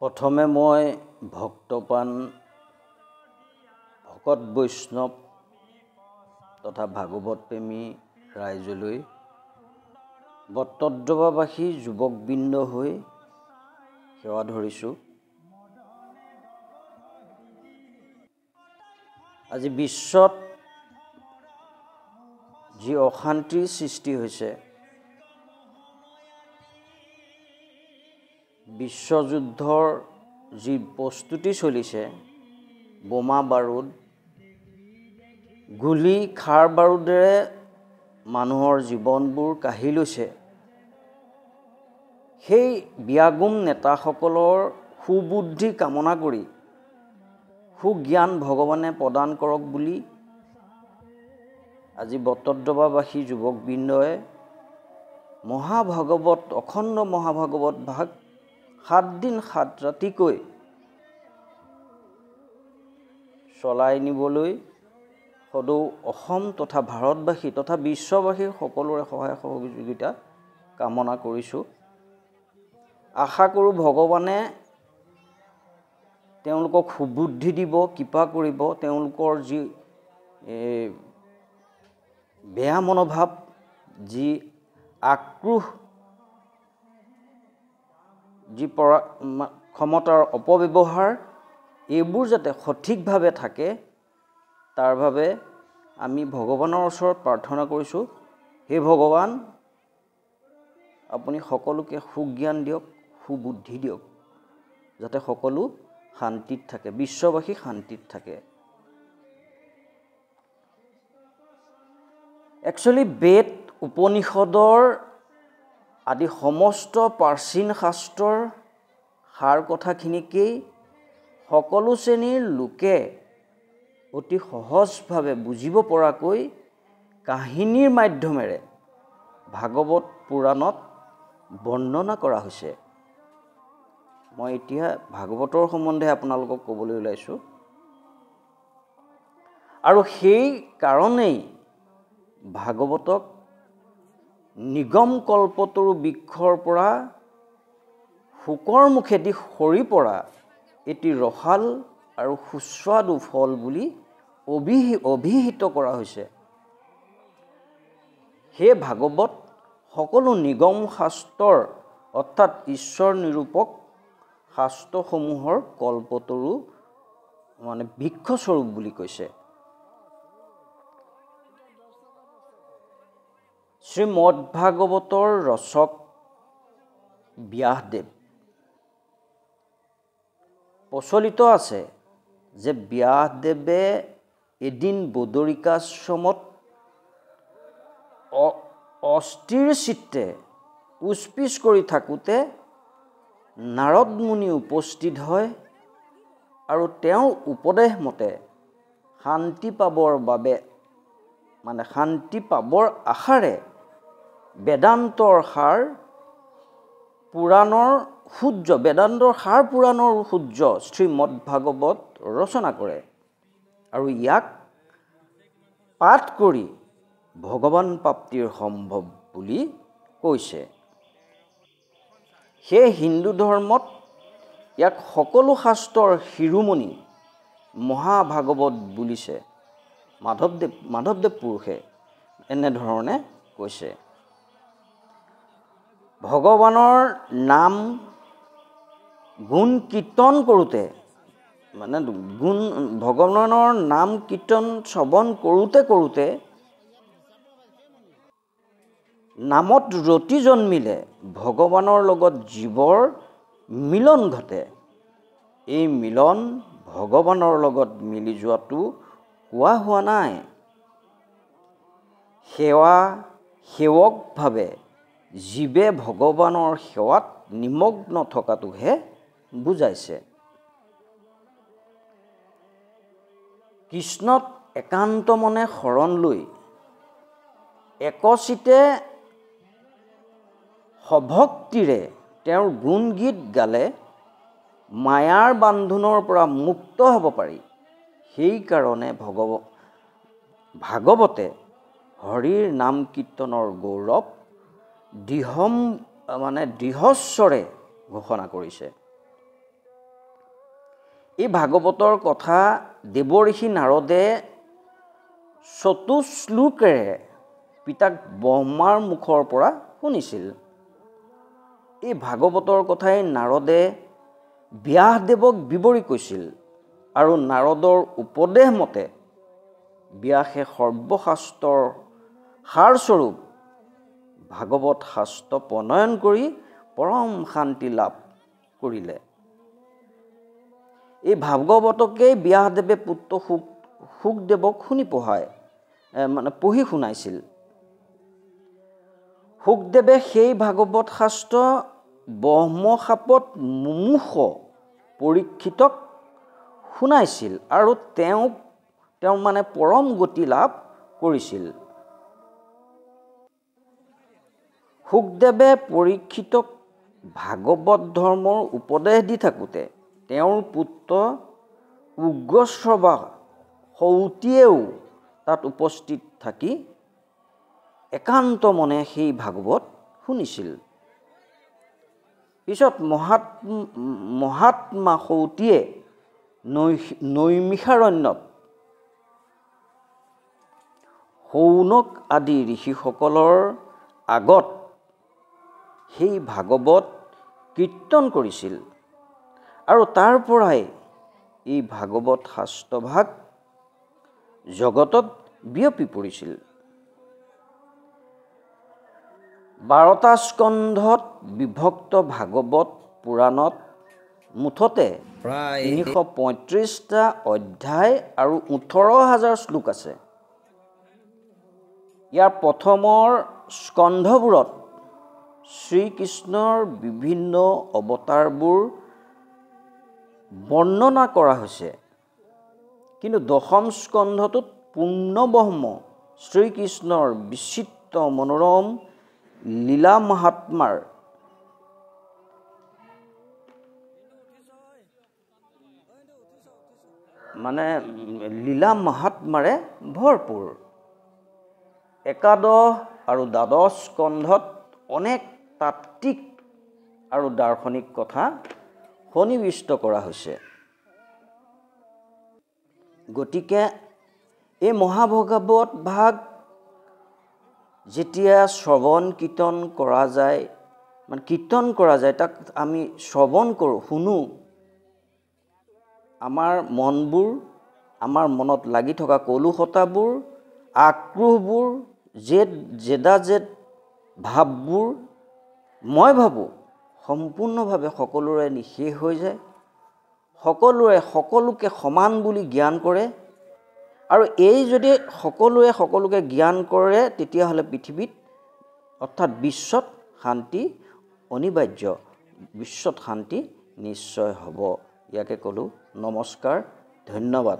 প্ৰথমে মই ভক্তপ্ৰাণ ভকত বৈষ্ণৱ তথা ভাগৱত প্ৰেমী ৰাইজলৈ বটদ্ৰৱাবাসী যুৱকবৃন্দ হৈ সেৱা ধৰিছোঁ। আজি বিশ্বত যি অশান্তিৰ সৃষ্টি হৈছে, বিশ্বযুদ্ধৰ যি প্ৰস্তুতি চলিছে, বোমা বাৰুদ গুলি খাৰ বাৰুদেৰে মানুহৰ জীৱনবোৰ কাঢ়ি লৈছে, সেই বিয়াগুম নেতাসকলৰ সুবুদ্ধি কামনা কৰি সুজ্ঞান ভগৱানে প্ৰদান কৰক বুলি আজি বটদ্ৰৱাবাসী যুৱকবৃন্দই মহাভাগৱত অখণ্ড মহাভাগৱত ভাগ 7 দিন 7 ৰাতিকৈ চলাই নিবলৈ সদৌ অসম তথা ভাৰতবাসী তথা বিশ্ববাসীৰ সকলোৰে সহায় সহযোগিতা কামনা কৰিছোঁ। আশা কৰোঁ ভগৱানে তেওঁলোকক সুবুদ্ধি দিব, কৃপা কৰিব, তেওঁলোকৰ যি বেয়া মনোভাৱ, যি আক্ৰোহ, যি ক্ষমতাৰ অপব্যৱহাৰ, এইবোৰ যাতে সঠিকভাৱে থাকে তাৰ বাবে আমি ভগৱানৰ ওচৰত প্ৰাৰ্থনা কৰিছোঁ। হে ভগৱান, আপুনি সকলোকে সুজ্ঞান দিয়ক, সুবুদ্ধি দিয়ক, যাতে সকলো শান্তিত থাকে, বিশ্ববাসী শান্তিত থাকে। একচুৱেলি বেদ উপনিষদৰ আদি সমস্ত প্ৰাচীন শাস্ত্ৰৰ সাৰ কথাখিনিকেই সকলো শ্ৰেণীৰ লোকে অতি সহজভাৱে বুজিব পৰাকৈ কাহিনীৰ মাধ্যমেৰে ভাগৱত পুৰাণত বৰ্ণনা কৰা হৈছে। মই এতিয়া ভাগৱতৰ সম্বন্ধে আপোনালোকক ক'বলৈ ওলাইছোঁ, আৰু সেই কাৰণেই ভাগৱতক নিগম কল্পতৰু বৃক্ষৰ পৰা শুকৰ মুখেদি সৰি পৰা এটি ৰসাল আৰু সুস্বাদু ফল বুলি অভিহিত কৰা হৈছে। সেই ভাগৱত সকলো নিগম শাস্ত্ৰৰ অৰ্থাৎ ঈশ্বৰ নিৰূপক শাস্ত্ৰসমূহৰ কল্পতৰু বৃক্ষস্বৰূপ বুলি কৈছে। শ্ৰীমদ ভাগৱতৰ ৰচক ব্যাসদেৱ। প্ৰচলিত আছে যে ব্যাসদেৱে এদিন বদৰিকাশ্ৰমত অস্থিৰ চিত্তে পুষ্পিচ কৰি থাকোঁতে নাৰদ মুনি উপস্থিত হয় আৰু তেওঁৰ উপদেশ মতে শান্তি পাবৰ আশাৰে বেদান্তৰ সাৰ পুৰাণৰ সূৰ্য শ্ৰীমদ ভাগৱত ৰচনা কৰে আৰু ইয়াক পাঠ কৰি ভগৱান প্ৰাপ্তিৰ সম্ভৱ বুলি কৈছে। সেই হিন্দু ধৰ্মত ইয়াক সকলো শাস্ত্ৰৰ শিৰোমণি মহাভাগৱত বুলিছে মাধৱদেৱ পুৰুষে এনেধৰণে কৈছে। ভগৱানৰ নাম গুণ কীৰ্তন কৰোঁতে ভগৱানৰ নাম কীৰ্তন শ্ৰৱণ কৰোঁতে নামত ৰতি জন্মিলে ভগৱানৰ লগত জীৱৰ মিলন ঘটে। এই মিলন ভগৱানৰ লগত মিলি যোৱাটো কোৱা হোৱা নাই, সেৱকভাৱে জীৱে ভগৱানৰ সেৱাত নিমগ্ন থকাটোহে বুজাইছে। কৃষ্ণক একান্ত মনে শৰণ লৈ একচিতে সভক্তিৰে তেওঁৰ গুণ গীত গালে মায়াৰ বান্ধোনৰ পৰা মুক্ত হ'ব পাৰি। সেইকাৰণে ভাগৱতে হৰিৰ নাম কীৰ্তনৰ গৌৰৱ দৃঢ়স্বৰে ঘোষণা কৰিছে। এই ভাগৱতৰ কথা দেৱঋষি নাৰদে চতুশ্লোকেৰে পিতাক ব্ৰহ্মাৰ মুখৰ পৰা শুনিছিল। এই ভাগৱতৰ কথাই নাৰদে ব্যাসদেৱক বিৱৰি কৈছিল আৰু নাৰদৰ উপদেশ মতে ব্যাসে সৰ্বশাস্ত্ৰৰ সাৰস্বৰূপ ভাগৱত শাস্ত্ৰ প্ৰণয়ন কৰি পৰম শান্তি লাভ কৰিলে। এই ভাগৱতকেই ব্যাসদেৱে পুত্ৰ শুকদেৱক পঢ়ি শুনাইছিল। শুকদেৱে সেই ভাগৱত শাস্ত্ৰ ব্ৰহ্মশাপত মুমুষ পৰীক্ষিতক শুনাইছিল আৰু তেওঁ পৰম গতি লাভ কৰিছিল। শুকদেৱে পৰীক্ষিতক ভাগৱত ধৰ্মৰ উপদেশ দি থাকোঁতে তেওঁৰ পুত্ৰ উগ্ৰশ্ৰৱা সৌতিয়েও তাত উপস্থিত থাকি একান্ত মনে সেই ভাগৱত শুনিছিল। পিছত মহাত্মা সৌতিয়ে নৈমিষাৰণ্যত শৌনক আদি ঋষিসকলৰ আগত সেই ভাগৱত কীৰ্তন কৰিছিল আৰু তাৰ পৰাই এই ভাগৱত শাস্ত্ৰভাগ জগতত বিয়পি পৰিছিল। 12টা স্কন্ধত বিভক্ত ভাগৱত পুৰাণত মুঠতে প্ৰায় 335টা অধ্যায় আৰু 18,000 শ্লোক আছে। ইয়াৰ প্ৰথমৰ স্কন্ধবোৰত শ্ৰীকৃষ্ণৰ বিভিন্ন অৱতাৰবোৰ বৰ্ণনা কৰা হৈছে, কিন্তু দশম স্কন্ধটোত পূৰ্ণব্ৰহ্ম শ্ৰীকৃষ্ণৰ বিচিত্ৰ মনোৰম লীলা মহাত্মাৰ লীলা মহাত্মাৰে ভৰপূৰ। একাদশ আৰু দ্বাদশ স্কন্ধত অনেক তাত্ত্বিক আৰু দাৰ্শনিক কথা সন্নিৱিষ্ট কৰা হৈছে। গতিকে এই মহাভাগৱত ভাগ যেতিয়া শ্ৰৱণ কীৰ্তন কৰা যায়, তাক আমি শ্ৰৱণ কৰোঁ, শুনো, আমাৰ মনত লাগি থকা কলুষতাবোৰ, আক্ৰোহবোৰ, জেদ ভাৱবোৰ মই ভাবোঁ সম্পূৰ্ণভাৱে সকলোৰে নিঃশেষ হৈ যায়। সকলোকে সমান বুলি জ্ঞান কৰে আৰু এই যদি সকলোকে জ্ঞান কৰে তেতিয়াহ'লে পৃথিৱীত অৰ্থাৎ বিশ্বত শান্তি অনিবাৰ্য, বিশ্বত শান্তি নিশ্চয় হ'ব। ইয়াকে ক'লোঁ। নমস্কাৰ, ধন্যবাদ।